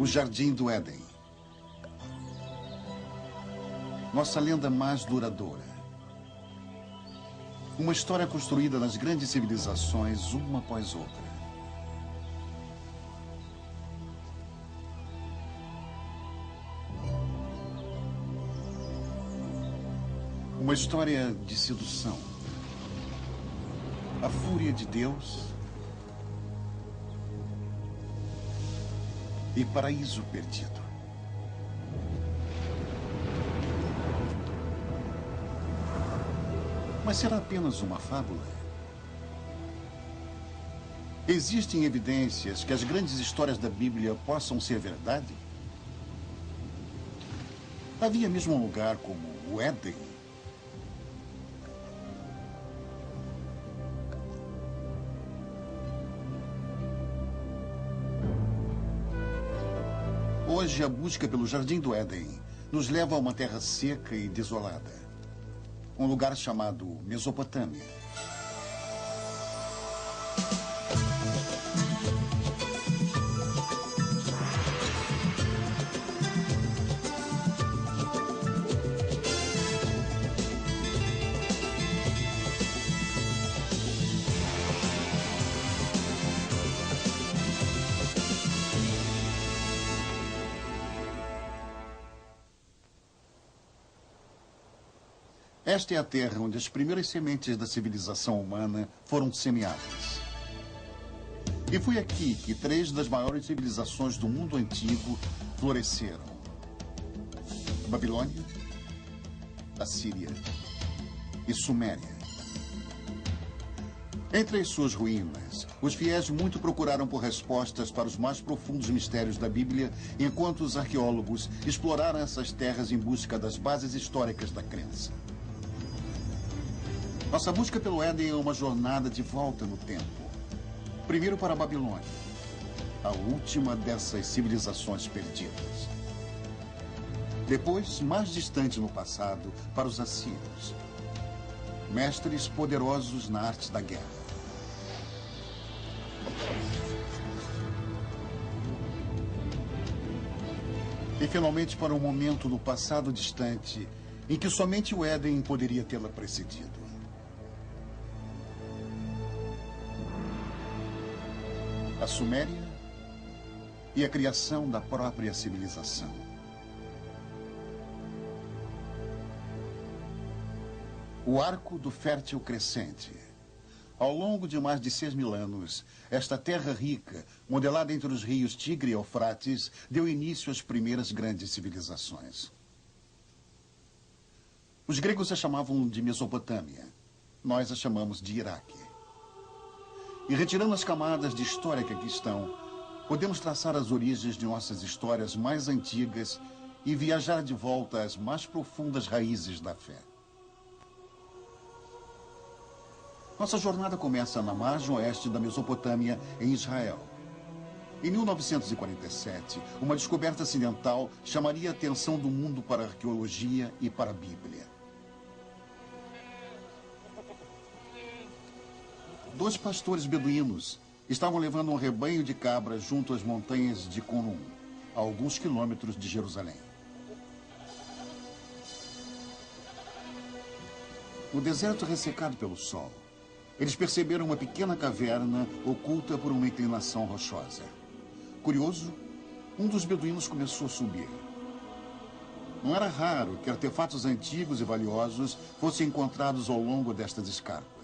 O Jardim do Éden. Nossa lenda mais duradoura. Uma história construída nas grandes civilizações, uma após outra. Uma história de sedução. A fúria de Deus e paraíso perdido. Mas será apenas uma fábula? Existem evidências que as grandes histórias da Bíblia possam ser verdade? Havia mesmo um lugar como o Éden? Hoje, a busca pelo Jardim do Éden nos leva a uma terra seca e desolada. Um lugar chamado Mesopotâmia. Esta é a terra onde as primeiras sementes da civilização humana foram semeadas. E foi aqui que 3 das maiores civilizações do mundo antigo floresceram: Babilônia, Assíria e Suméria. Entre as suas ruínas, os fiéis muito procuraram por respostas para os mais profundos mistérios da Bíblia, enquanto os arqueólogos exploraram essas terras em busca das bases históricas da crença. Nossa busca pelo Éden é uma jornada de volta no tempo. Primeiro para a Babilônia, a última dessas civilizações perdidas. Depois, mais distante no passado, para os assírios, mestres poderosos na arte da guerra. E finalmente para um momento no passado distante em que somente o Éden poderia tê-la precedido. A Suméria e a criação da própria civilização. O Arco do Fértil Crescente. Ao longo de mais de 6.000 anos, esta terra rica, modelada entre os rios Tigre e Eufrates, deu início às primeiras grandes civilizações. Os gregos a chamavam de Mesopotâmia. Nós a chamamos de Iraque. E retirando as camadas de história que aqui estão, podemos traçar as origens de nossas histórias mais antigas e viajar de volta às mais profundas raízes da fé. Nossa jornada começa na margem oeste da Mesopotâmia, em Israel. Em 1947, uma descoberta acidental chamaria a atenção do mundo para a arqueologia e para a Bíblia. 2 pastores beduínos estavam levando um rebanho de cabras junto às montanhas de Qumran, a alguns quilômetros de Jerusalém. No deserto ressecado pelo sol, eles perceberam uma pequena caverna oculta por uma inclinação rochosa. Curioso, um dos beduínos começou a subir. Não era raro que artefatos antigos e valiosos fossem encontrados ao longo destas escarpas.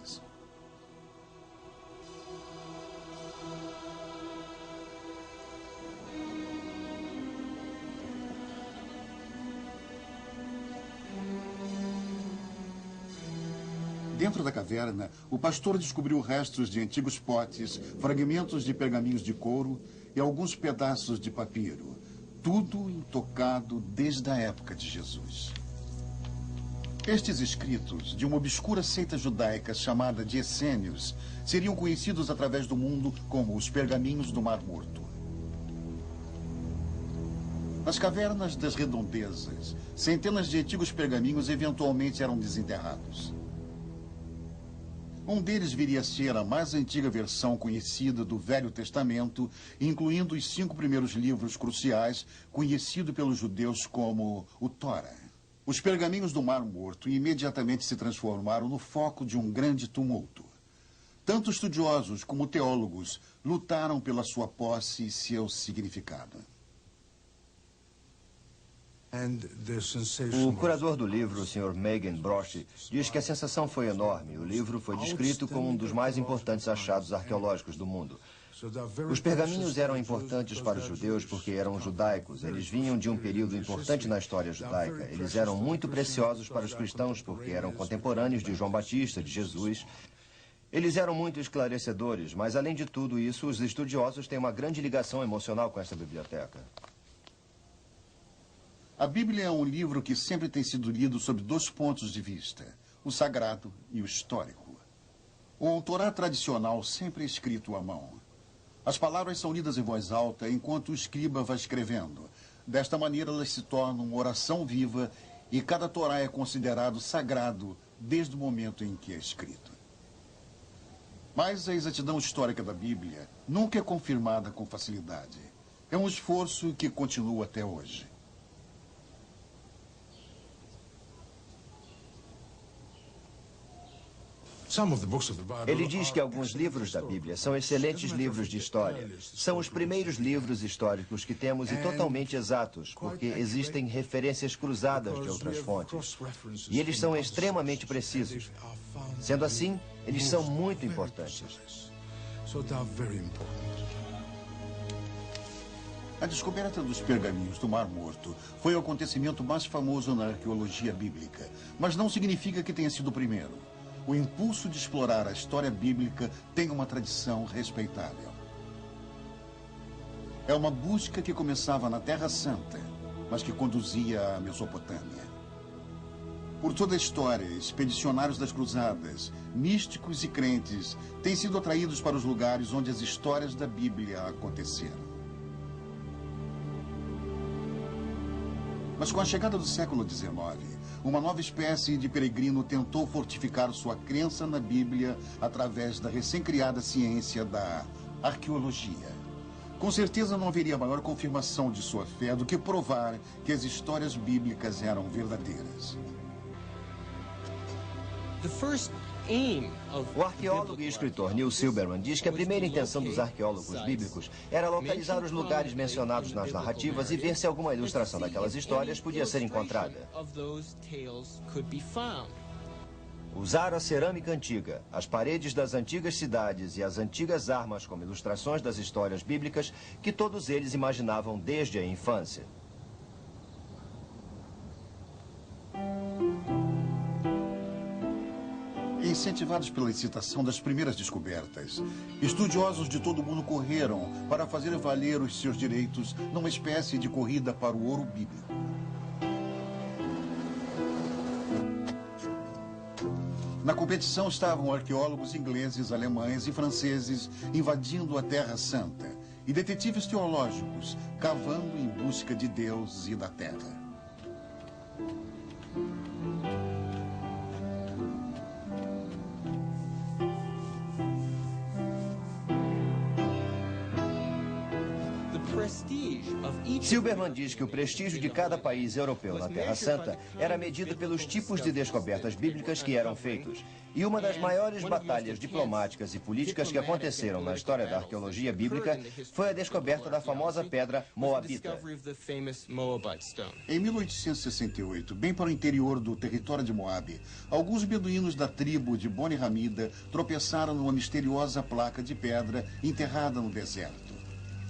Dentro da caverna, o pastor descobriu restos de antigos potes, fragmentos de pergaminhos de couro e alguns pedaços de papiro. Tudo intocado desde a época de Jesus. Estes escritos, de uma obscura seita judaica chamada de Essênios, seriam conhecidos através do mundo como os pergaminhos do Mar Morto. Nas cavernas das redondezas, centenas de antigos pergaminhos eventualmente eram desenterrados. Um deles viria a ser a mais antiga versão conhecida do Velho Testamento, incluindo os 5 primeiros livros cruciais, conhecido pelos judeus como o Tora. Os pergaminhos do Mar Morto imediatamente se transformaram no foco de um grande tumulto. Tanto estudiosos como teólogos lutaram pela sua posse e seu significado. O curador do livro, o Sr. Megan Brosh, diz que a sensação foi enorme. O livro foi descrito como um dos mais importantes achados arqueológicos do mundo. Os pergaminhos eram importantes para os judeus porque eram judaicos. Eles vinham de um período importante na história judaica. Eles eram muito preciosos para os cristãos porque eram contemporâneos de João Batista, de Jesus. Eles eram muito esclarecedores, mas além de tudo isso, os estudiosos têm uma grande ligação emocional com essa biblioteca. A Bíblia é um livro que sempre tem sido lido sob 2 pontos de vista, o sagrado e o histórico. O Torá tradicional sempre é escrito à mão. As palavras são lidas em voz alta enquanto o escriba vai escrevendo. Desta maneira, elas se tornam uma oração viva e cada Torá é considerado sagrado desde o momento em que é escrito. Mas a exatidão histórica da Bíblia nunca é confirmada com facilidade. É um esforço que continua até hoje. Ele diz que alguns livros da Bíblia são excelentes livros de história. São os primeiros livros históricos que temos e totalmente exatos, porque existem referências cruzadas de outras fontes. E eles são extremamente precisos. Sendo assim, eles são muito importantes. A descoberta dos pergaminhos do Mar Morto foi o acontecimento mais famoso na arqueologia bíblica, mas não significa que tenha sido o primeiro. O impulso de explorar a história bíblica tem uma tradição respeitável. É uma busca que começava na Terra Santa, mas que conduzia à Mesopotâmia. Por toda a história, expedicionários das cruzadas, místicos e crentes têm sido atraídos para os lugares onde as histórias da Bíblia aconteceram. Mas com a chegada do século XIX, uma nova espécie de peregrino tentou fortificar sua crença na Bíblia através da recém-criada ciência da arqueologia. Com certeza não haveria maior confirmação de sua fé do que provar que as histórias bíblicas eram verdadeiras. O arqueólogo e escritor Neil Silberman diz que a primeira intenção dos arqueólogos bíblicos era localizar os lugares mencionados nas narrativas e ver se alguma ilustração daquelas histórias podia ser encontrada. Usar a cerâmica antiga, as paredes das antigas cidades e as antigas armas como ilustrações das histórias bíblicas que todos eles imaginavam desde a infância. Incentivados pela excitação das primeiras descobertas, estudiosos de todo o mundo correram para fazer valer os seus direitos numa espécie de corrida para o ouro bíblico. Na competição estavam arqueólogos ingleses, alemães e franceses invadindo a Terra Santa e detetives teológicos cavando em busca de Deus e da Terra. Silberman diz que o prestígio de cada país europeu na Terra Santa era medido pelos tipos de descobertas bíblicas que eram feitos. E uma das maiores batalhas diplomáticas e políticas que aconteceram na história da arqueologia bíblica foi a descoberta da famosa pedra Moabita. Em 1868, bem para o interior do território de Moabe, alguns beduínos da tribo de Boni Hamida tropeçaram numa misteriosa placa de pedra enterrada no deserto.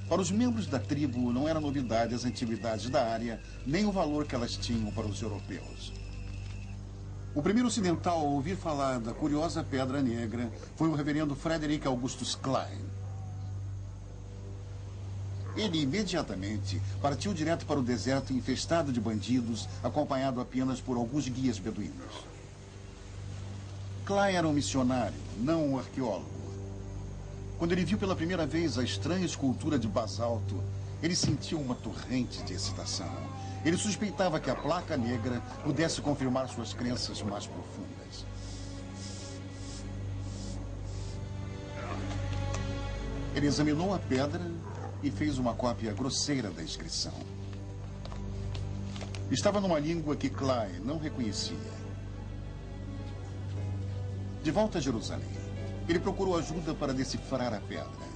Para os membros da tribo, não era novidade as antiguidades da área, nem o valor que elas tinham para os europeus. O primeiro ocidental a ouvir falar da curiosa Pedra Negra foi o reverendo Frederick Augustus Klein. Ele imediatamente partiu direto para o deserto infestado de bandidos, acompanhado apenas por alguns guias beduínos. Klein era um missionário, não um arqueólogo. Quando ele viu pela primeira vez a estranha escultura de basalto, ele sentiu uma torrente de excitação. Ele suspeitava que a placa negra pudesse confirmar suas crenças mais profundas. Ele examinou a pedra e fez uma cópia grosseira da inscrição. Estava numa língua que Clay não reconhecia. De volta a Jerusalém, ele procurou ajuda para decifrar a pedra.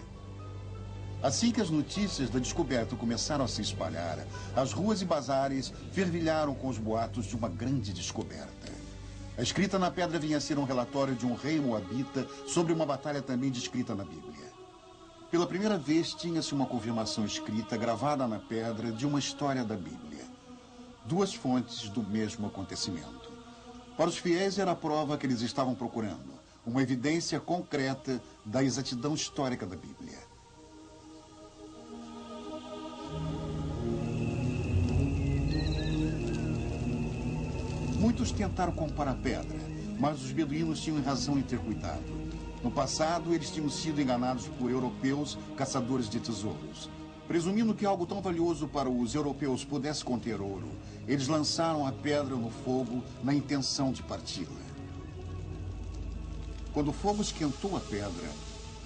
Assim que as notícias da descoberta começaram a se espalhar, as ruas e bazares fervilharam com os boatos de uma grande descoberta. A escrita na pedra vinha a ser um relatório de um rei moabita sobre uma batalha também descrita na Bíblia. Pela primeira vez, tinha-se uma confirmação escrita, gravada na pedra, de uma história da Bíblia. Duas fontes do mesmo acontecimento. Para os fiéis era a prova que eles estavam procurando, uma evidência concreta da exatidão histórica da Bíblia. Muitos tentaram comprar a pedra, mas os beduínos tinham razão em ter cuidado. No passado, eles tinham sido enganados por europeus caçadores de tesouros. Presumindo que algo tão valioso para os europeus pudesse conter ouro, eles lançaram a pedra no fogo na intenção de parti-la. Quando o fogo esquentou a pedra,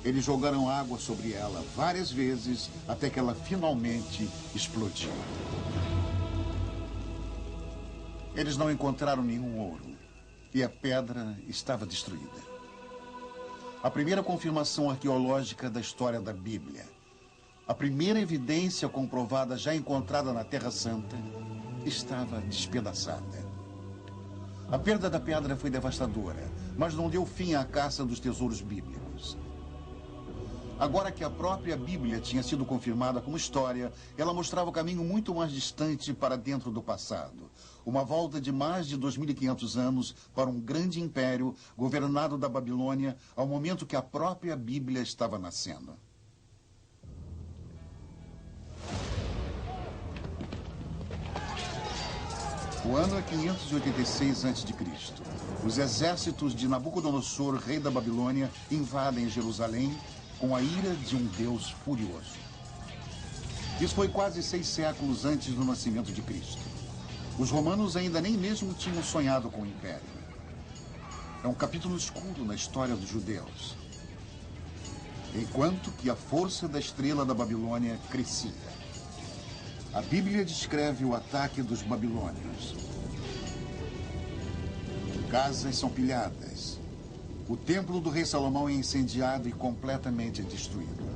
eles jogaram água sobre ela várias vezes até que ela finalmente explodiu. Eles não encontraram nenhum ouro e a pedra estava destruída. A primeira confirmação arqueológica da história da Bíblia. A primeira evidência comprovada já encontrada na Terra Santa estava despedaçada. A perda da pedra foi devastadora, mas não deu fim à caça dos tesouros bíblicos. Agora que a própria Bíblia tinha sido confirmada como história, ela mostrava o caminho muito mais distante para dentro do passado. Uma volta de mais de 2.500 anos para um grande império governado da Babilônia ao momento que a própria Bíblia estava nascendo. O ano é 586 a.C. Os exércitos de Nabucodonosor, rei da Babilônia, invadem Jerusalém com a ira de um Deus furioso. Isso foi quase 6 séculos antes do nascimento de Cristo. Os romanos ainda nem mesmo tinham sonhado com o império. É um capítulo escuro na história dos judeus. Enquanto que a força da estrela da Babilônia crescia. A Bíblia descreve o ataque dos babilônios. Casas são pilhadas. O templo do rei Salomão é incendiado e completamente destruído.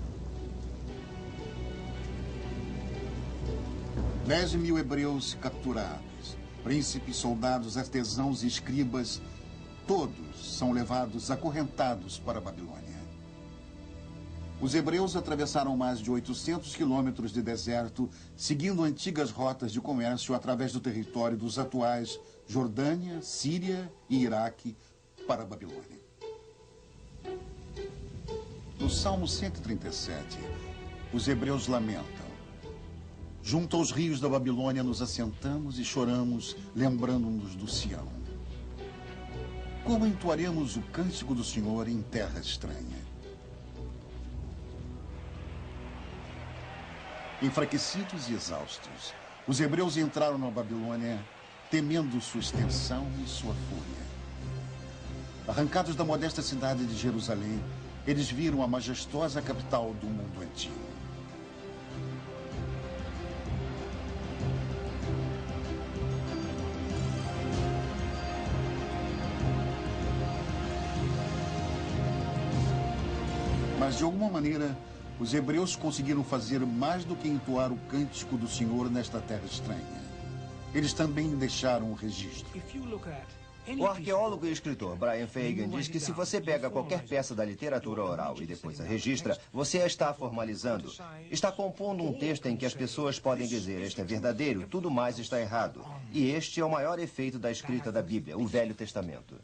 10.000 hebreus capturados. Príncipes, soldados, artesãos e escribas, todos são levados acorrentados para a Babilônia. Os hebreus atravessaram mais de 800 quilômetros de deserto, seguindo antigas rotas de comércio através do território dos atuais Jordânia, Síria e Iraque para a Babilônia. No Salmo 137, os hebreus lamentam: junto aos rios da Babilônia nos assentamos e choramos, lembrando-nos do Sião. Como entoaremos o cântico do Senhor em terra estranha? Enfraquecidos e exaustos, os hebreus entraram na Babilônia temendo sua extensão e sua fúria. Arrancados da modesta cidade de Jerusalém, eles viram a majestosa capital do mundo antigo. Mas, de alguma maneira, os hebreus conseguiram fazer mais do que entoar o cântico do Senhor nesta terra estranha. Eles também deixaram um registro. O arqueólogo e escritor Brian Fagan diz que se você pega qualquer peça da literatura oral e depois a registra, você a está formalizando. Está compondo um texto em que as pessoas podem dizer: este é verdadeiro, tudo mais está errado. E este é o maior efeito da escrita da Bíblia, o Velho Testamento.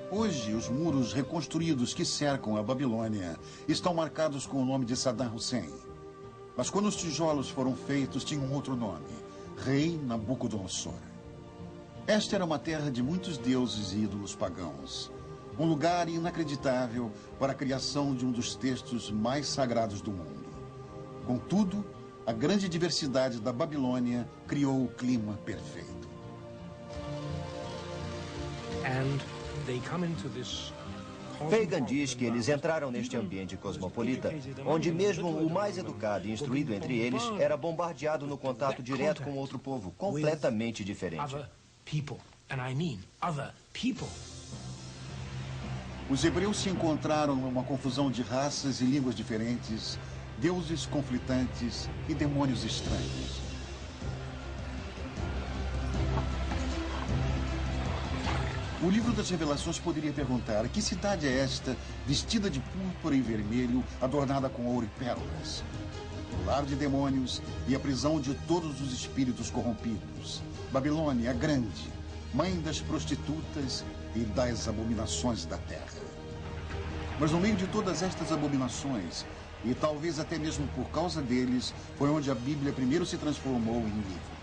Hoje, os muros reconstruídos que cercam a Babilônia estão marcados com o nome de Saddam Hussein. Mas quando os tijolos foram feitos, tinham outro nome: Rei Nabucodonosor. Esta era uma terra de muitos deuses e ídolos pagãos. Um lugar inacreditável para a criação de um dos textos mais sagrados do mundo. Contudo, a grande diversidade da Babilônia criou o clima perfeito. Fagan diz que eles entraram neste ambiente cosmopolita, onde mesmo o mais educado e instruído entre eles era bombardeado no contato direto com outro povo, completamente diferente. Os hebreus se encontraram numa confusão de raças e línguas diferentes, deuses conflitantes e demônios estranhos. O livro das Revelações poderia perguntar: que cidade é esta, vestida de púrpura e vermelho, adornada com ouro e pérolas? O lar de demônios e a prisão de todos os espíritos corrompidos. Babilônia, a grande, mãe das prostitutas e das abominações da terra. Mas no meio de todas estas abominações, e talvez até mesmo por causa deles, foi onde a Bíblia primeiro se transformou em livro.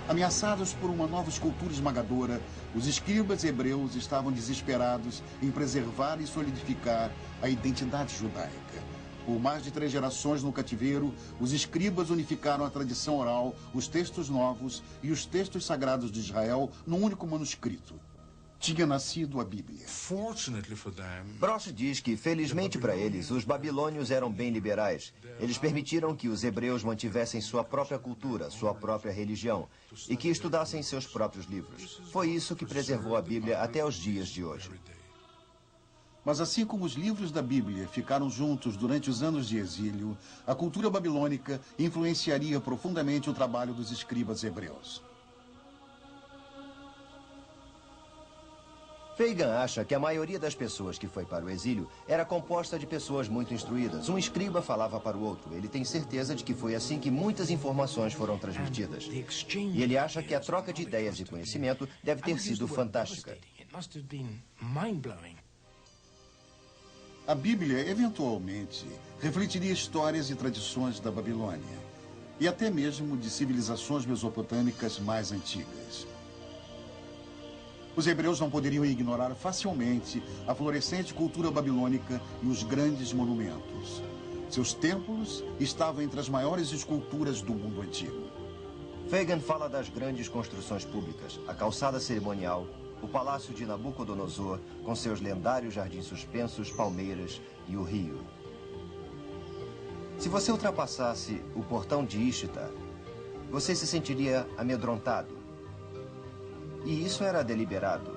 Ameaçados por uma nova escultura esmagadora, os escribas hebreus estavam desesperados em preservar e solidificar a identidade judaica. Por mais de 3 gerações no cativeiro, os escribas unificaram a tradição oral, os textos novos e os textos sagrados de Israel num único manuscrito. Tinha nascido a Bíblia. Brosh diz que, felizmente para eles, os babilônios eram bem liberais. Eles permitiram que os hebreus mantivessem sua própria cultura, sua própria religião, e que estudassem seus próprios livros. Foi isso que preservou a Bíblia até os dias de hoje. Mas assim como os livros da Bíblia ficaram juntos durante os anos de exílio, a cultura babilônica influenciaria profundamente o trabalho dos escribas hebreus. Fagan acha que a maioria das pessoas que foi para o exílio era composta de pessoas muito instruídas. Um escriba falava para o outro. Ele tem certeza de que foi assim que muitas informações foram transmitidas. E ele acha que a troca de ideias e conhecimento deve ter sido fantástica. A Bíblia, eventualmente, refletiria histórias e tradições da Babilônia, e até mesmo de civilizações mesopotâmicas mais antigas. Os hebreus não poderiam ignorar facilmente a florescente cultura babilônica e os grandes monumentos. Seus templos estavam entre as maiores esculturas do mundo antigo. Fagan fala das grandes construções públicas, a calçada cerimonial, o palácio de Nabucodonosor, com seus lendários jardins suspensos, palmeiras e o rio. Se você ultrapassasse o portão de Ishtar, você se sentiria amedrontado. E isso era deliberado.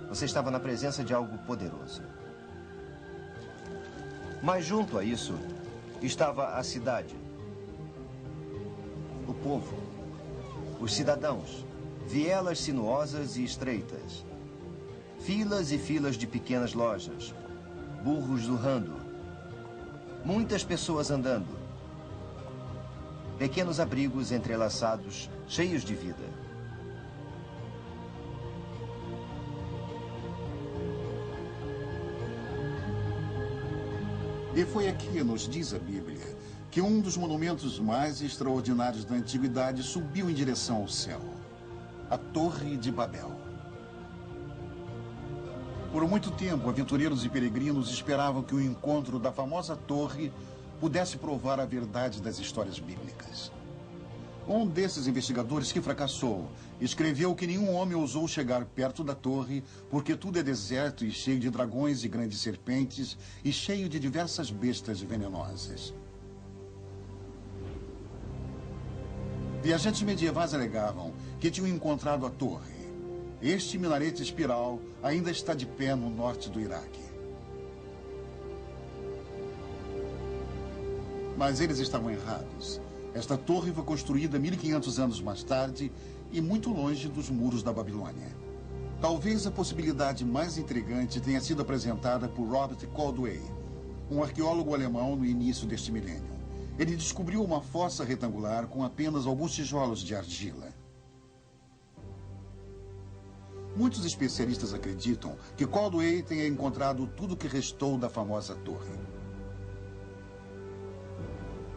Você estava na presença de algo poderoso. Mas junto a isso, estava a cidade. O povo. Os cidadãos. Vielas sinuosas e estreitas. Filas e filas de pequenas lojas. Burros urrando. Muitas pessoas andando. Pequenos abrigos entrelaçados, cheios de vida. E foi aqui, nos diz a Bíblia, que um dos monumentos mais extraordinários da antiguidade subiu em direção ao céu. A Torre de Babel. Por muito tempo, aventureiros e peregrinos esperavam que o encontro da famosa torre pudesse provar a verdade das histórias bíblicas. Um desses investigadores que fracassou escreveu que nenhum homem ousou chegar perto da torre porque tudo é deserto e cheio de dragões e grandes serpentes e cheio de diversas bestas venenosas. Viajantes medievais alegavam que tinham encontrado a torre. Este minarete espiral ainda está de pé no norte do Iraque. Mas eles estavam errados. Esta torre foi construída 1500 anos mais tarde e muito longe dos muros da Babilônia. Talvez a possibilidade mais intrigante tenha sido apresentada por Robert Caldwell, um arqueólogo alemão no início deste milênio. Ele descobriu uma fossa retangular com apenas alguns tijolos de argila. Muitos especialistas acreditam que Caldwell tenha encontrado tudo o que restou da famosa torre.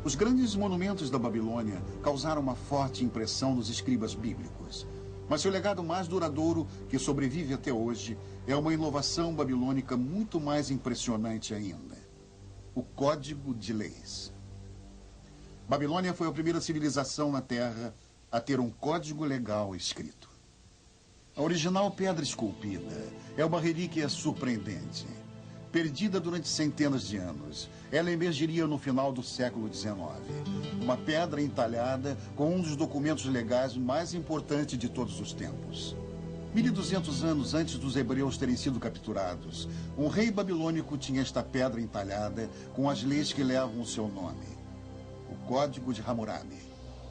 Os grandes monumentos da Babilônia causaram uma forte impressão nos escribas bíblicos. Mas seu legado mais duradouro, que sobrevive até hoje, é uma inovação babilônica muito mais impressionante ainda: o Código de Leis. Babilônia foi a primeira civilização na Terra a ter um código legal escrito. A original pedra esculpida é uma relíquia surpreendente. Perdida durante centenas de anos, ela emergiria no final do século XIX. Uma pedra entalhada com um dos documentos legais mais importantes de todos os tempos. 1.200 anos antes dos hebreus terem sido capturados, um rei babilônico tinha esta pedra entalhada com as leis que levam o seu nome. O Código de Hammurabi.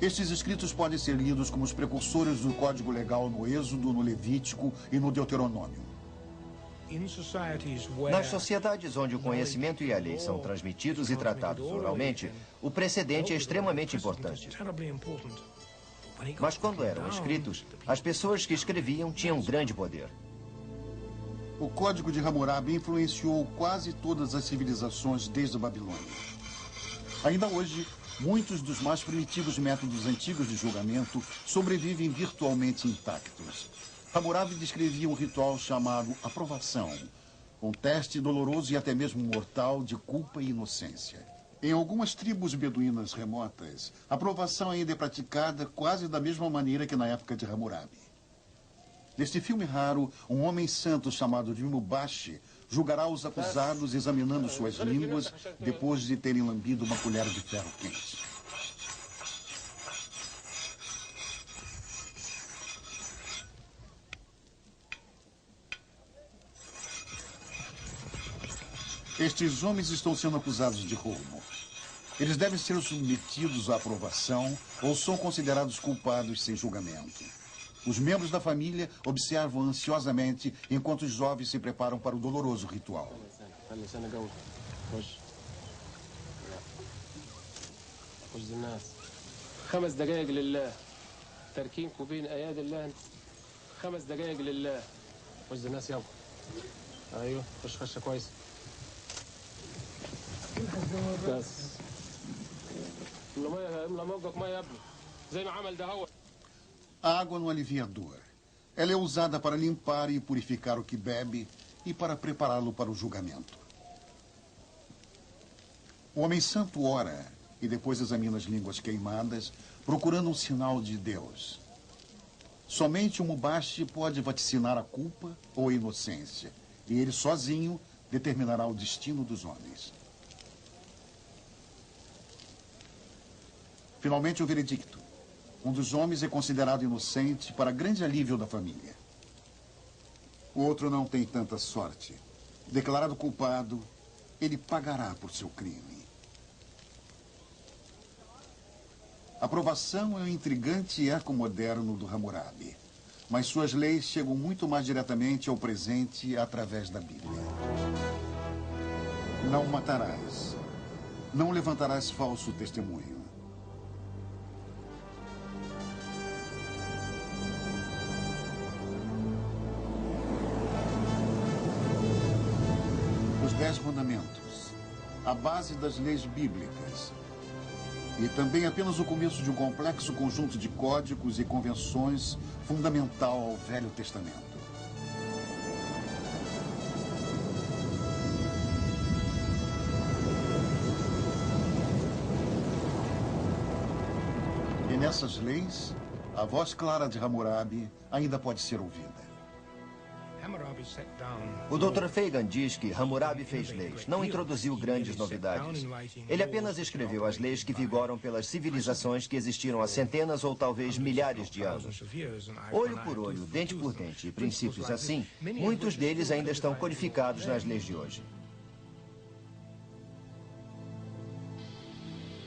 Estes escritos podem ser lidos como os precursores do Código Legal no Êxodo, no Levítico e no Deuteronômio. Nas sociedades onde o conhecimento e a lei são transmitidos e tratados oralmente, o precedente é extremamente importante. Mas quando eram escritos, as pessoas que escreviam tinham grande poder. O Código de Hammurabi influenciou quase todas as civilizações desde a Babilônia. Ainda hoje, muitos dos mais primitivos métodos antigos de julgamento sobrevivem virtualmente intactos. Hammurabi descrevia um ritual chamado aprovação, um teste doloroso e até mesmo mortal de culpa e inocência. Em algumas tribos beduínas remotas, a aprovação ainda é praticada quase da mesma maneira que na época de Hammurabi. Neste filme raro, um homem santo chamado de Mubashi julgará os acusados examinando suas línguas depois de terem lambido uma colher de ferro quente. Estes homens estão sendo acusados de roubo. Eles devem ser submetidos à aprovação ou são considerados culpados sem julgamento. Os membros da família observam ansiosamente enquanto os jovens se preparam para o doloroso ritual. A água não alivia a dor. Ela é usada para limpar e purificar o que bebe e para prepará-lo para o julgamento. O homem santo ora e depois examina as línguas queimadas, procurando um sinal de Deus. Somente o Mubashi pode vaticinar a culpa ou a inocência, e ele sozinho determinará o destino dos homens. Finalmente, o veredicto. Um dos homens é considerado inocente para grande alívio da família. O outro não tem tanta sorte. Declarado culpado, ele pagará por seu crime. A aprovação é o intrigante eco moderno do Hammurabi, mas suas leis chegam muito mais diretamente ao presente através da Bíblia. Não matarás. Não levantarás falso testemunho. Os 10 mandamentos, a base das leis bíblicas, e também apenas o começo de um complexo conjunto de códigos e convenções fundamental ao Velho Testamento. E nessas leis, a voz clara de Hammurabi ainda pode ser ouvida. O Dr. Fagan diz que Hammurabi fez leis, não introduziu grandes novidades. Ele apenas escreveu as leis que vigoram pelas civilizações que existiram há centenas ou talvez milhares de anos. Olho por olho, dente por dente e princípios assim, muitos deles ainda estão codificados nas leis de hoje.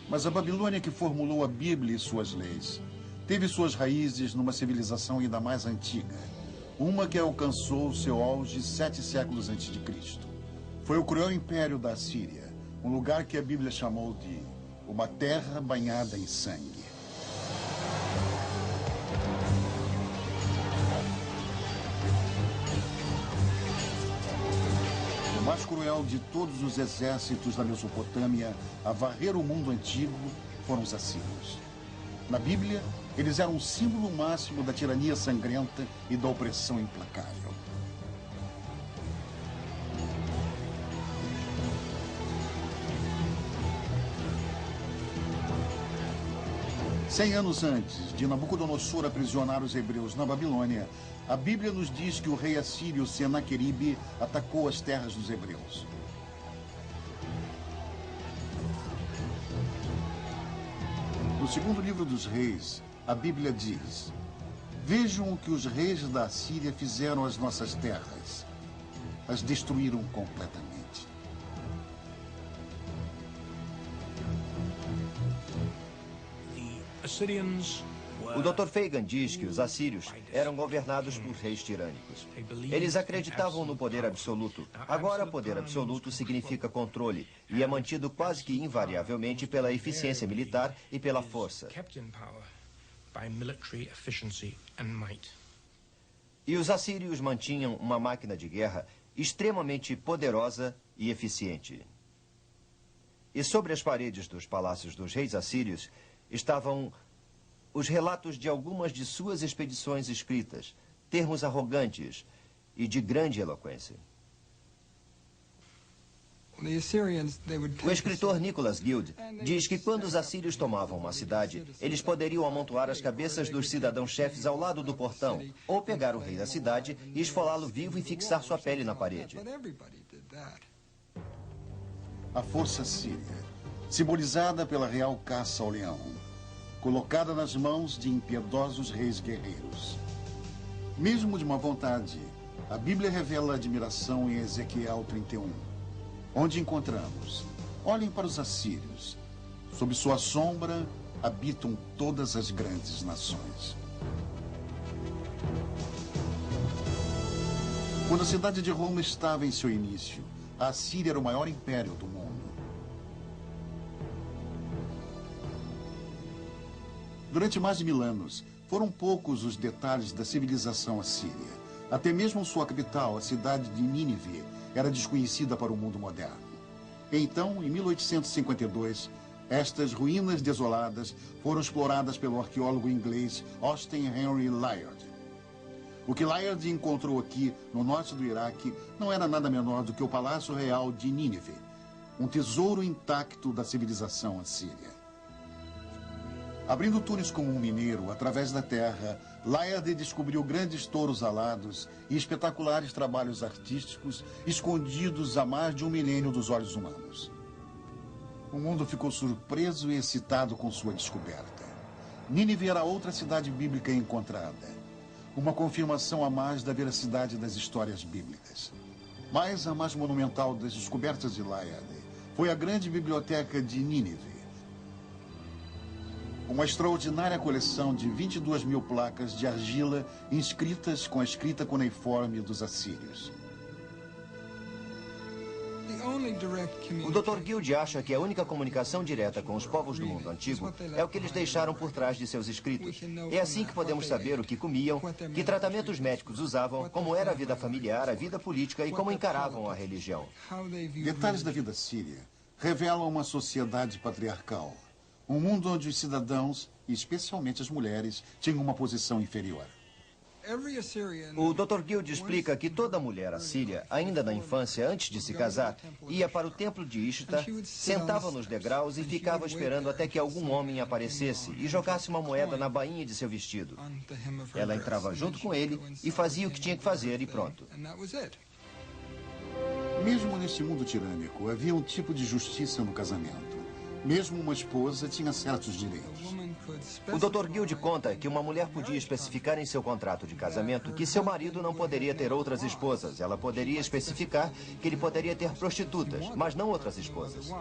Mas a Babilônia que formulou a Bíblia e suas leis teve suas raízes numa civilização ainda mais antiga. Uma que alcançou seu auge 7 séculos antes de Cristo. Foi o cruel império da Assíria, um lugar que a Bíblia chamou de uma terra banhada em sangue. O mais cruel de todos os exércitos da Mesopotâmia a varrer o mundo antigo foram os assírios. Na Bíblia, eles eram o símbolo máximo da tirania sangrenta e da opressão implacável. 100 anos antes de Nabucodonosor aprisionar os hebreus na Babilônia, a Bíblia nos diz que o rei assírio Senaqueribe atacou as terras dos hebreus. No segundo livro dos reis, a Bíblia diz: vejam o que os reis da Assíria fizeram às nossas terras. As destruíram completamente. O Dr. Fagan diz que os assírios eram governados por reis tirânicos. Eles acreditavam no poder absoluto. Agora, poder absoluto significa controle e é mantido quase que invariavelmente pela eficiência militar e pela força. E os assírios mantinham uma máquina de guerra extremamente poderosa e eficiente. E sobre as paredes dos palácios dos reis assírios estavam os relatos de algumas de suas expedições escritas, termos arrogantes e de grande eloquência. O escritor Nicholas Guild diz que quando os assírios tomavam uma cidade, eles poderiam amontoar as cabeças dos cidadãos-chefes ao lado do portão, ou pegar o rei da cidade e esfolá-lo vivo e fixar sua pele na parede. A força síria, simbolizada pela real caça ao leão, colocada nas mãos de impiedosos reis guerreiros. Mesmo de má vontade, a Bíblia revela admiração em Ezequiel 31, onde encontramos: olhem para os assírios, sob sua sombra habitam todas as grandes nações. Quando a cidade de Roma estava em seu início, a Assíria era o maior império do mundo. Durante mais de 1000 anos, foram poucos os detalhes da civilização assíria. Até mesmo sua capital, a cidade de Nínive, era desconhecida para o mundo moderno. Então, em 1852, estas ruínas desoladas foram exploradas pelo arqueólogo inglês Austin Henry Layard. O que Layard encontrou aqui, no norte do Iraque, não era nada menor do que o Palácio Real de Nínive, um tesouro intacto da civilização assíria. Abrindo túneis como um mineiro através da terra, Layard descobriu grandes touros alados e espetaculares trabalhos artísticos escondidos há mais de 1 milênio dos olhos humanos. O mundo ficou surpreso e excitado com sua descoberta. Nínive era outra cidade bíblica encontrada, uma confirmação a mais da veracidade das histórias bíblicas. Mas a mais monumental das descobertas de Layard foi a grande biblioteca de Nínive. Uma extraordinária coleção de 22.000 placas de argila inscritas com a escrita cuneiforme dos assírios. O Dr. Guild acha que a única comunicação direta com os povos do mundo antigo é o que eles deixaram por trás de seus escritos. É assim que podemos saber o que comiam, que tratamentos médicos usavam, como era a vida familiar, a vida política e como encaravam a religião. Detalhes da vida síria revelam uma sociedade patriarcal. Um mundo onde os cidadãos, e especialmente as mulheres, tinham uma posição inferior. O Dr. Guild explica que toda mulher assíria, ainda na infância, antes de se casar, ia para o templo de Ishtar, sentava nos degraus e ficava esperando até que algum homem aparecesse e jogasse uma moeda na bainha de seu vestido. Ela entrava junto com ele e fazia o que tinha que fazer e pronto. Mesmo neste mundo tirânico, havia um tipo de justiça no casamento. Mesmo uma esposa tinha certos direitos. O Dr. Guild conta que uma mulher podia especificar em seu contrato de casamento que seu marido não poderia ter outras esposas. Ela poderia especificar que ele poderia ter prostitutas, mas não outras esposas.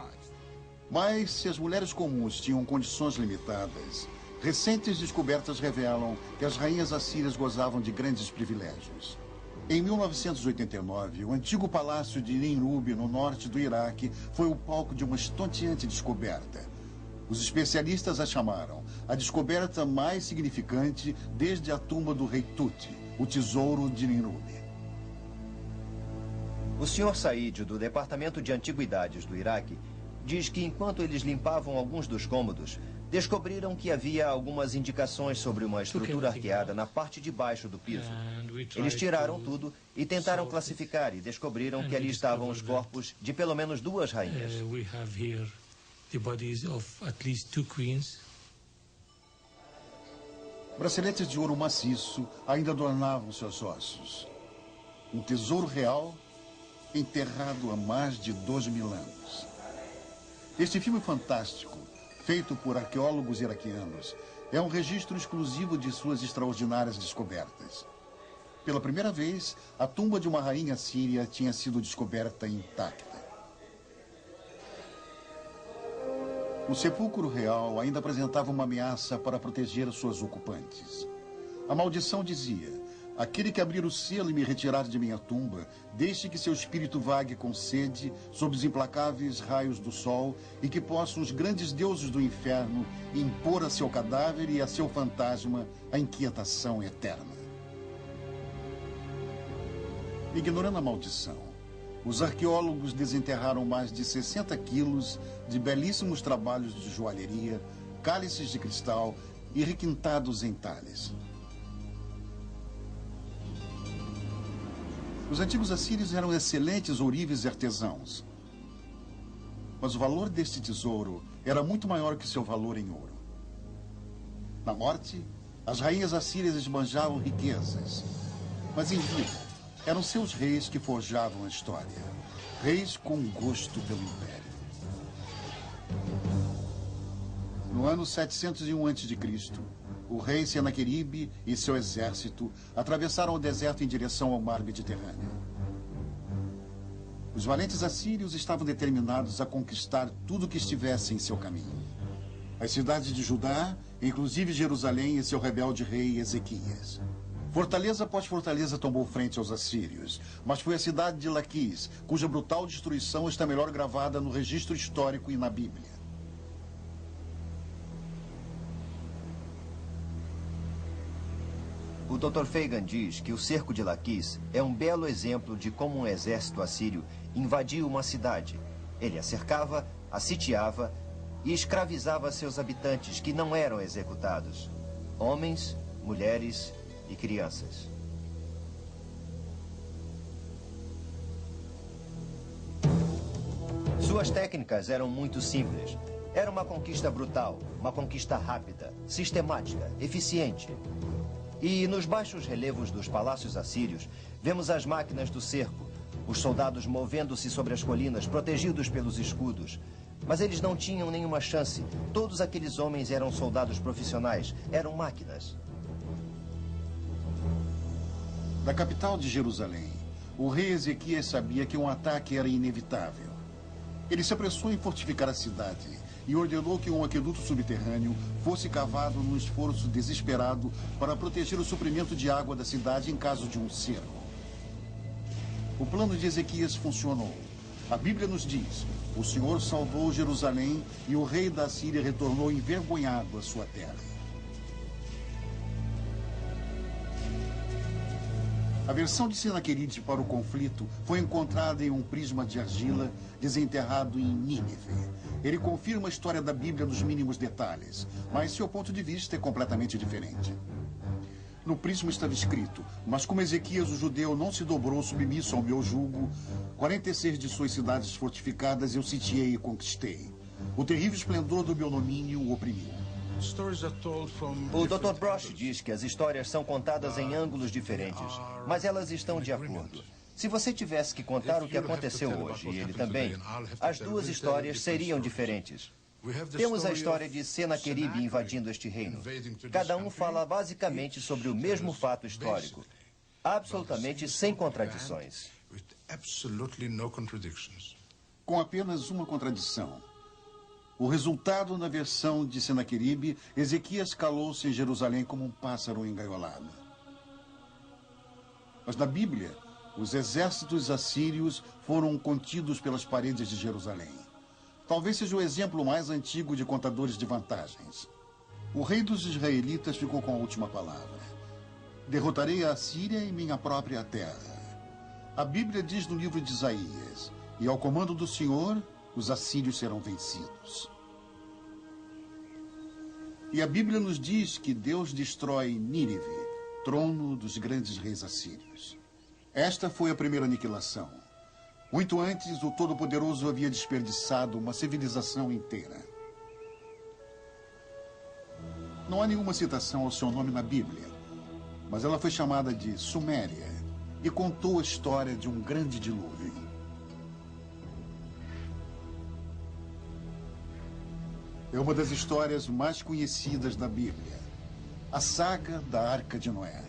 Mas se as mulheres comuns tinham condições limitadas, recentes descobertas revelam que as rainhas assírias gozavam de grandes privilégios. Em 1989, o antigo palácio de Ninrub, no norte do Iraque, foi o palco de uma estonteante descoberta. Os especialistas a chamaram a descoberta mais significante desde a tumba do rei Tut, o tesouro de Ninrub. O Sr. Said, do Departamento de Antiguidades do Iraque, diz que enquanto eles limpavam alguns dos cômodos, descobriram que havia algumas indicações sobre uma estrutura arqueada na parte de baixo do piso. Eles tiraram tudo e tentaram classificar e descobriram que ali estavam os corpos de pelo menos 2 rainhas. Braceletes de ouro maciço ainda adornavam seus ossos. Um tesouro real enterrado há mais de 2.000 anos. Este filme fantástico, feito por arqueólogos iraquianos, é um registro exclusivo de suas extraordinárias descobertas. Pela primeira vez, a tumba de uma rainha síria tinha sido descoberta intacta. O sepulcro real ainda apresentava uma ameaça para proteger suas ocupantes. A maldição dizia: aquele que abrir o selo e me retirar de minha tumba, deixe que seu espírito vague com sede sob os implacáveis raios do sol e que possam os grandes deuses do inferno impor a seu cadáver e a seu fantasma a inquietação eterna. Ignorando a maldição, os arqueólogos desenterraram mais de 60 quilos de belíssimos trabalhos de joalheria, cálices de cristal e requintados entalhes. Os antigos assírios eram excelentes ourives e artesãos. Mas o valor deste tesouro era muito maior que seu valor em ouro. Na morte, as rainhas assírias esbanjavam riquezas. Mas em vida, eram seus reis que forjavam a história. Reis com gosto pelo império. No ano 701 a.C., o rei Senaqueribe e seu exército atravessaram o deserto em direção ao mar Mediterrâneo. Os valentes assírios estavam determinados a conquistar tudo que estivesse em seu caminho. As cidades de Judá, inclusive Jerusalém e seu rebelde rei Ezequias. Fortaleza após fortaleza tomou frente aos assírios, mas foi a cidade de Laquis, cuja brutal destruição está melhor gravada no registro histórico e na Bíblia. O Dr. Fagan diz que o cerco de Laquis é um belo exemplo de como um exército assírio invadiu uma cidade. Ele a cercava, a sitiava e escravizava seus habitantes, que não eram executados. Homens, mulheres e crianças. Suas técnicas eram muito simples. Era uma conquista brutal, uma conquista rápida, sistemática, eficiente. E nos baixos relevos dos palácios assírios, vemos as máquinas do cerco, os soldados movendo-se sobre as colinas, protegidos pelos escudos. Mas eles não tinham nenhuma chance. Todos aqueles homens eram soldados profissionais, eram máquinas. Da capital de Jerusalém, o rei Ezequias sabia que um ataque era inevitável. Ele se apressou em fortificar a cidade e ordenou que um aqueduto subterrâneo fosse cavado num esforço desesperado para proteger o suprimento de água da cidade em caso de um cerco. O plano de Ezequias funcionou. A Bíblia nos diz: o Senhor salvou Jerusalém e o rei da Síria retornou envergonhado à sua terra. A versão de Senaqueribe para o conflito foi encontrada em um prisma de argila desenterrado em Nínive. Ele confirma a história da Bíblia nos mínimos detalhes, mas seu ponto de vista é completamente diferente. No prisma estava escrito: mas como Ezequias o judeu não se dobrou submisso ao meu jugo, 46 de suas cidades fortificadas eu sitiei e conquistei. O terrível esplendor do meu domínio o oprimiu. O Dr. Brosh diz que as histórias são contadas em ângulos diferentes, mas elas estão de acordo. Se você tivesse que contar o que aconteceu hoje, e ele também, as duas histórias seriam diferentes. Temos a história de Senaqueribe invadindo este reino. Cada um fala basicamente sobre o mesmo fato histórico, absolutamente sem contradições. Com apenas uma contradição. O resultado, na versão de Senaqueribe, Ezequias calou-se em Jerusalém como um pássaro engaiolado. Mas na Bíblia, os exércitos assírios foram contidos pelas paredes de Jerusalém. Talvez seja o exemplo mais antigo de contadores de vantagens. O rei dos israelitas ficou com a última palavra. Derrotarei a Assíria em minha própria terra. A Bíblia diz no livro de Isaías: e ao comando do Senhor, os assírios serão vencidos. E a Bíblia nos diz que Deus destrói Nínive, trono dos grandes reis assírios. Esta foi a primeira aniquilação. Muito antes, o Todo-Poderoso havia desperdiçado uma civilização inteira. Não há nenhuma citação ao seu nome na Bíblia, mas ela foi chamada de Suméria e contou a história de um grande dilúvio. É uma das histórias mais conhecidas da Bíblia, a saga da Arca de Noé.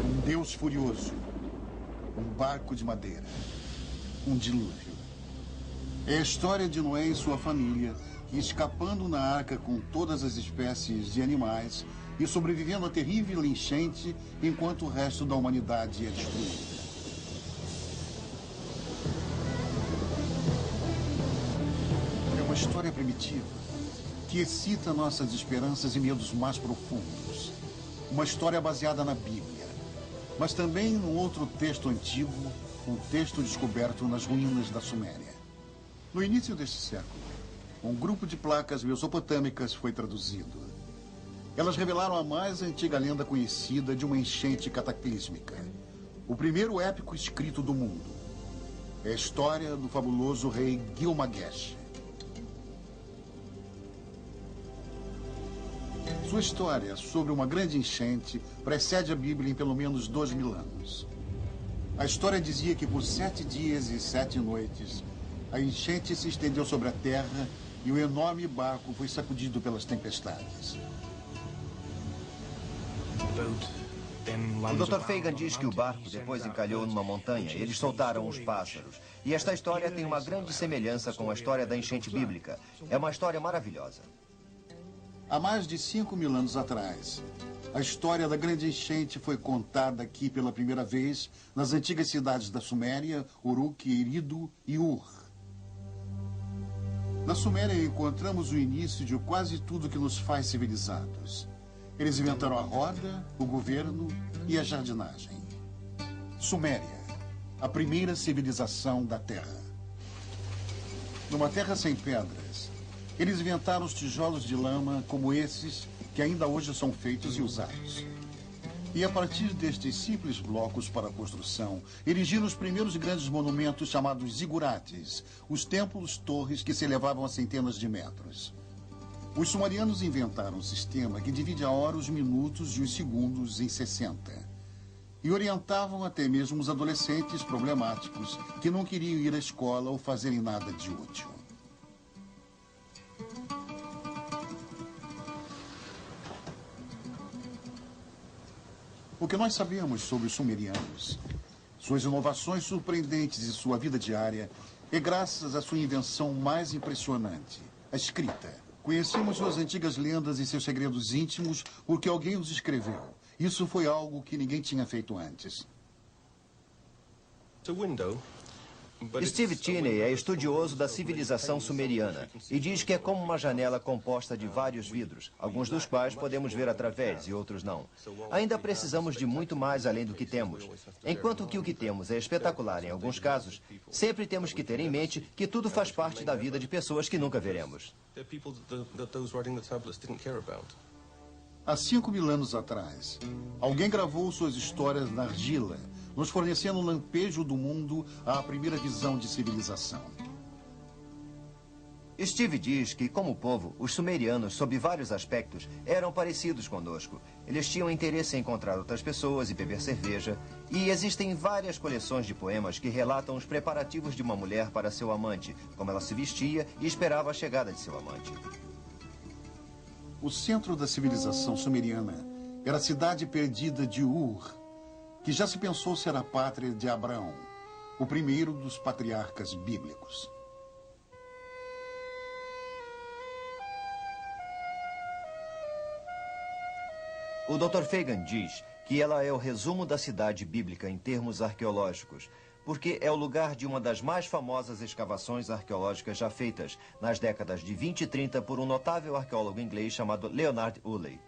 Um Deus furioso, um barco de madeira, um dilúvio. É a história de Noé e sua família, que escapando na arca com todas as espécies de animais e sobrevivendo à terrível enchente enquanto o resto da humanidade é destruída. É uma história primitiva que excita nossas esperanças e medos mais profundos. Uma história baseada na Bíblia, mas também num outro texto antigo, um texto descoberto nas ruínas da Suméria. No início deste século, um grupo de placas mesopotâmicas foi traduzido. Elas revelaram a mais antiga lenda conhecida de uma enchente cataclísmica. O primeiro épico escrito do mundo. É a história do fabuloso rei Gilgamesh. Sua história sobre uma grande enchente precede a Bíblia em pelo menos 2000 anos. A história dizia que por 7 dias e 7 noites, a enchente se estendeu sobre a terra e o enorme barco foi sacudido pelas tempestades. O Dr. Fagan diz que o barco depois encalhou numa montanha e eles soltaram os pássaros. E esta história tem uma grande semelhança com a história da enchente bíblica. É uma história maravilhosa. Há mais de 5.000 anos atrás, a história da grande enchente foi contada aqui pela primeira vez nas antigas cidades da Suméria, Uruk, Eridu e Ur. Na Suméria encontramos o início de quase tudo que nos faz civilizados. Eles inventaram a roda, o governo e a jardinagem. Suméria, a primeira civilização da Terra. Numa terra sem pedras, eles inventaram os tijolos de lama como esses que ainda hoje são feitos e usados. E a partir destes simples blocos para a construção, erigiram os primeiros grandes monumentos chamados zigurates, os templos-torres que se elevavam a centenas de metros. Os sumerianos inventaram um sistema que divide a hora, os minutos e os segundos em 60. E orientavam até mesmo os adolescentes problemáticos que não queriam ir à escola ou fazerem nada de útil. O que nós sabemos sobre os sumerianos, suas inovações surpreendentes e sua vida diária, é graças à sua invenção mais impressionante, a escrita. Conhecemos suas antigas lendas e seus segredos íntimos porque alguém os escreveu. Isso foi algo que ninguém tinha feito antes. Steve Tinney é estudioso da civilização sumeriana e diz que é como uma janela composta de vários vidros, alguns dos quais podemos ver através e outros não. Ainda precisamos de muito mais além do que temos. Enquanto que o que temos é espetacular em alguns casos, sempre temos que ter em mente que tudo faz parte da vida de pessoas que nunca veremos. Há 5.000 anos atrás, alguém gravou suas histórias na argila, nos fornecendo um lampejo do mundo à primeira visão de civilização. Steve diz que, como povo, os sumerianos, sob vários aspectos, eram parecidos conosco. Eles tinham interesse em encontrar outras pessoas e beber cerveja. E existem várias coleções de poemas que relatam os preparativos de uma mulher para seu amante, como ela se vestia e esperava a chegada de seu amante. O centro da civilização sumeriana era a cidade perdida de Ur, que já se pensou ser a pátria de Abraão, o primeiro dos patriarcas bíblicos. O Dr. Fagan diz que ela é o resumo da cidade bíblica em termos arqueológicos, porque é o lugar de uma das mais famosas escavações arqueológicas já feitas nas décadas de 20 e 30 por um notável arqueólogo inglês chamado Leonard Woolley.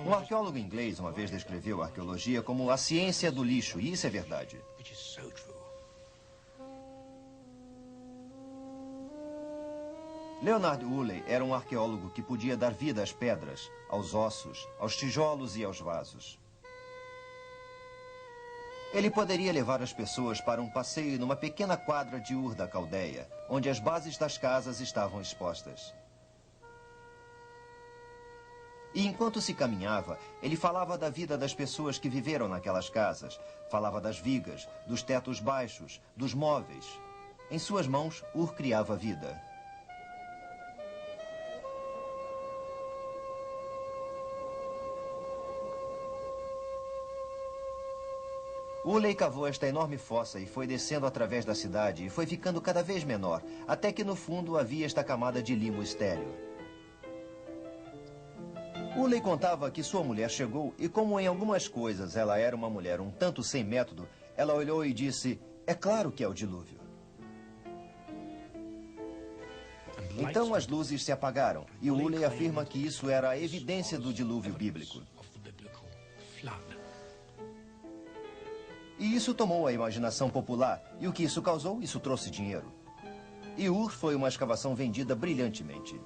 Um arqueólogo inglês uma vez descreveu a arqueologia como a ciência do lixo, e isso é verdade. Leonard Woolley era um arqueólogo que podia dar vida às pedras, aos ossos, aos tijolos e aos vasos. Ele poderia levar as pessoas para um passeio numa pequena quadra de Ur da Caldeia, onde as bases das casas estavam expostas. E enquanto se caminhava, ele falava da vida das pessoas que viveram naquelas casas. Falava das vigas, dos tetos baixos, dos móveis. Em suas mãos, Ur criava vida. Uley cavou esta enorme fossa e foi descendo através da cidade e foi ficando cada vez menor, até que no fundo havia esta camada de limo estéril. Uley contava que sua mulher chegou e, como em algumas coisas ela era uma mulher um tanto sem método, ela olhou e disse: "É claro que é o dilúvio." Então as luzes se apagaram e Uley afirma que isso era a evidência do dilúvio bíblico. E isso tomou a imaginação popular. E o que isso causou? Isso trouxe dinheiro. E Ur foi uma escavação vendida brilhantemente.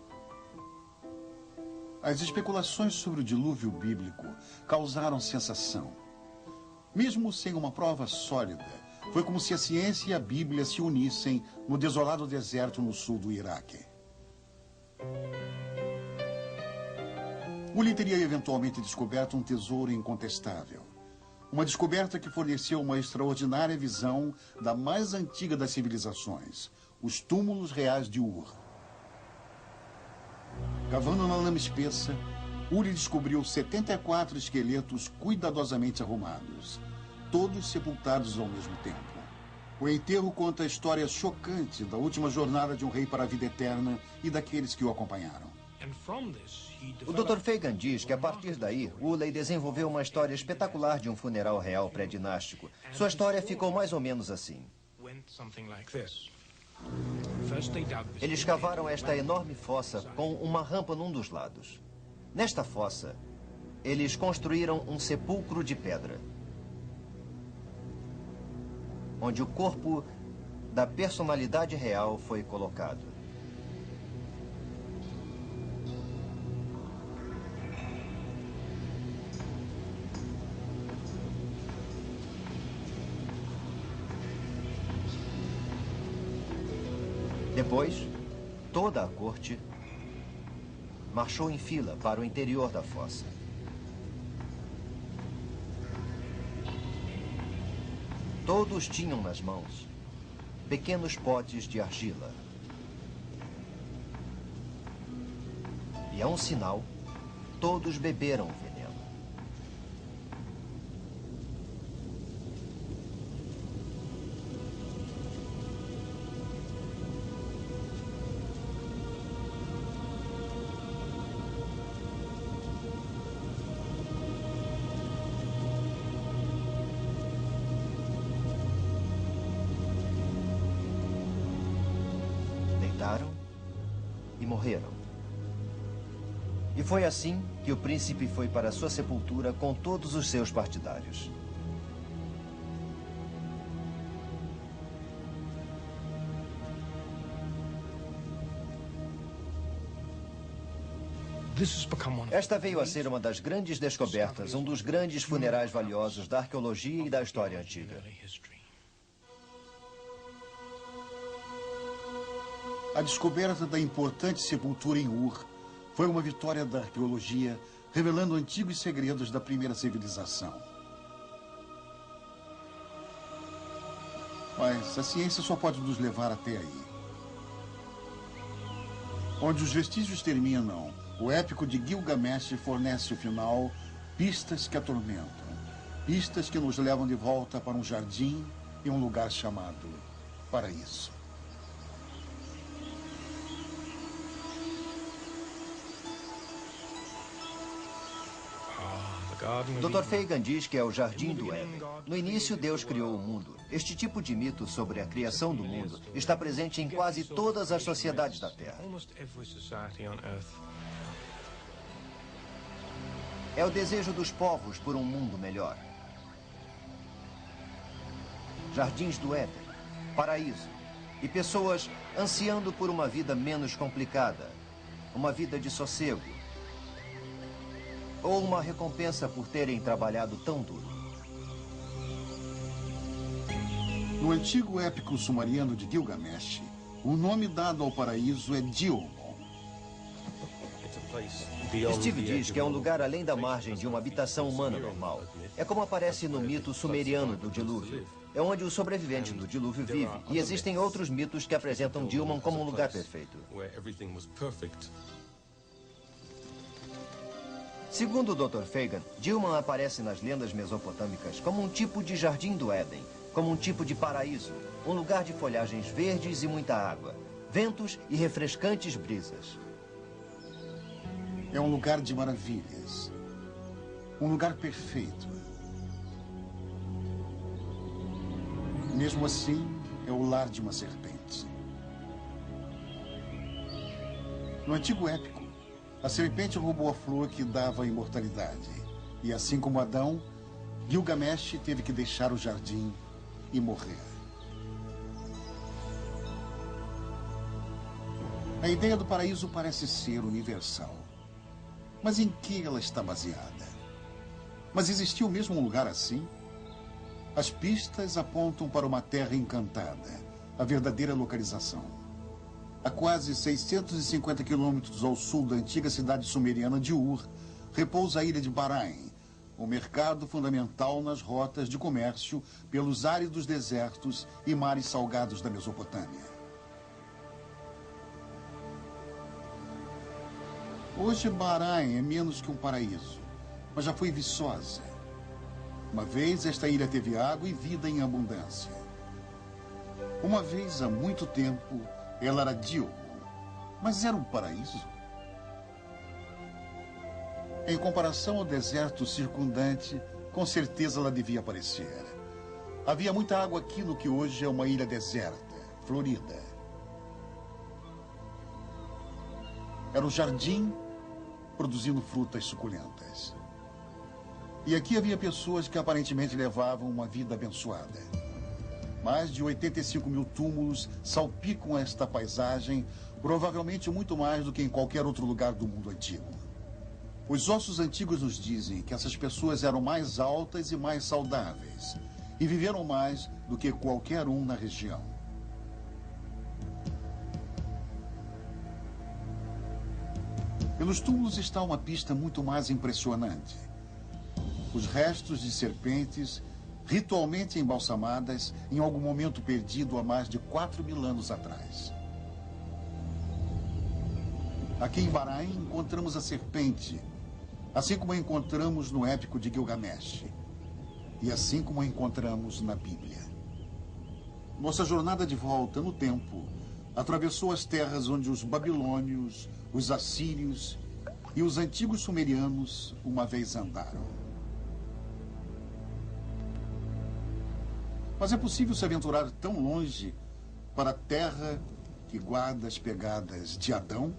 As especulações sobre o dilúvio bíblico causaram sensação. Mesmo sem uma prova sólida, foi como se a ciência e a Bíblia se unissem no desolado deserto no sul do Iraque. Uley teria eventualmente descoberto um tesouro incontestável. Uma descoberta que forneceu uma extraordinária visão da mais antiga das civilizações, os túmulos reais de Ur. Cavando na lama espessa, Uley descobriu 74 esqueletos cuidadosamente arrumados, todos sepultados ao mesmo tempo. O enterro conta a história chocante da última jornada de um rei para a vida eterna e daqueles que o acompanharam. O Dr. Fagan diz que, a partir daí, Uley desenvolveu uma história espetacular de um funeral real pré-dinástico. Sua história ficou mais ou menos assim. Eles cavaram esta enorme fossa com uma rampa num dos lados. Nesta fossa, eles construíram um sepulcro de pedra, onde o corpo da personalidade real foi colocado. Depois, toda a corte marchou em fila para o interior da fossa. Todos tinham nas mãos pequenos potes de argila. E a um sinal, todos beberam o veneno. E morreram. E foi assim que o príncipe foi para sua sepultura com todos os seus partidários. Esta veio a ser uma das grandes descobertas, um dos grandes funerais valiosos da arqueologia e da história antiga. A descoberta da importante sepultura em Ur foi uma vitória da arqueologia, revelando antigos segredos da primeira civilização. Mas a ciência só pode nos levar até aí. Onde os vestígios terminam, o épico de Gilgamesh fornece o final, pistas que atormentam, pistas que nos levam de volta para um jardim e um lugar chamado paraíso. Dr. Fagan diz que é o Jardim do Éden. No início, Deus criou o mundo. Este tipo de mito sobre a criação do mundo está presente em quase todas as sociedades da Terra. É o desejo dos povos por um mundo melhor. Jardins do Éden, paraíso, e pessoas ansiando por uma vida menos complicada, uma vida de sossego, ou uma recompensa por terem trabalhado tão duro. No antigo épico sumeriano de Gilgamesh, o nome dado ao paraíso é Dilmun. Steve diz que é um lugar além da margem de uma habitação humana normal. É como aparece no mito sumeriano do dilúvio. É onde o sobrevivente do dilúvio vive. E existem outros mitos que apresentam Dilmun como um lugar perfeito. Segundo o Dr. Fagan, Dilmun aparece nas lendas mesopotâmicas como um tipo de jardim do Éden, como um tipo de paraíso, um lugar de folhagens verdes e muita água, ventos e refrescantes brisas. É um lugar de maravilhas. Um lugar perfeito. Mesmo assim, é o lar de uma serpente. No antigo épico, a serpente roubou a flor que dava a imortalidade. E assim como Adão, Gilgamesh teve que deixar o jardim e morrer. A ideia do paraíso parece ser universal. Mas em que ela está baseada? Mas existiu mesmo um lugar assim? As pistas apontam para uma terra encantada, a verdadeira localização. A quase 650 quilômetros ao sul da antiga cidade sumeriana de Ur, repousa a ilha de Bahrain, um mercado fundamental nas rotas de comércio pelos áridos desertos e mares salgados da Mesopotâmia. Hoje, Bahrain é menos que um paraíso, mas já foi viçosa. Uma vez, esta ilha teve água e vida em abundância. Uma vez, há muito tempo, ela era Dilmun, mas era um paraíso. Em comparação ao deserto circundante, com certeza ela devia parecer. Havia muita água aqui no que hoje é uma ilha deserta, florida. Era um jardim produzindo frutas suculentas. E aqui havia pessoas que aparentemente levavam uma vida abençoada. Mais de 85 mil túmulos salpicam esta paisagem, provavelmente muito mais do que em qualquer outro lugar do mundo antigo. Os ossos antigos nos dizem que essas pessoas eram mais altas e mais saudáveis, e viveram mais do que qualquer um na região. Pelos túmulos está uma pista muito mais impressionante. Os restos de serpentes, ritualmente embalsamadas em algum momento perdido há mais de 4.000 anos atrás. Aqui em Bahrain encontramos a serpente, assim como a encontramos no épico de Gilgamesh, e assim como a encontramos na Bíblia. Nossa jornada de volta no tempo atravessou as terras onde os babilônios, os assírios e os antigos sumerianos uma vez andaram. Mas é possível se aventurar tão longe para a terra que guarda as pegadas de Adão?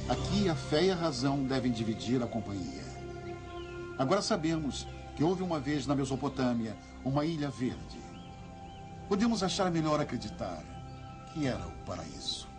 Aqui a fé e a razão devem dividir a companhia. Agora sabemos que houve uma vez na Mesopotâmia uma ilha verde. Podemos achar melhor acreditar que era o paraíso.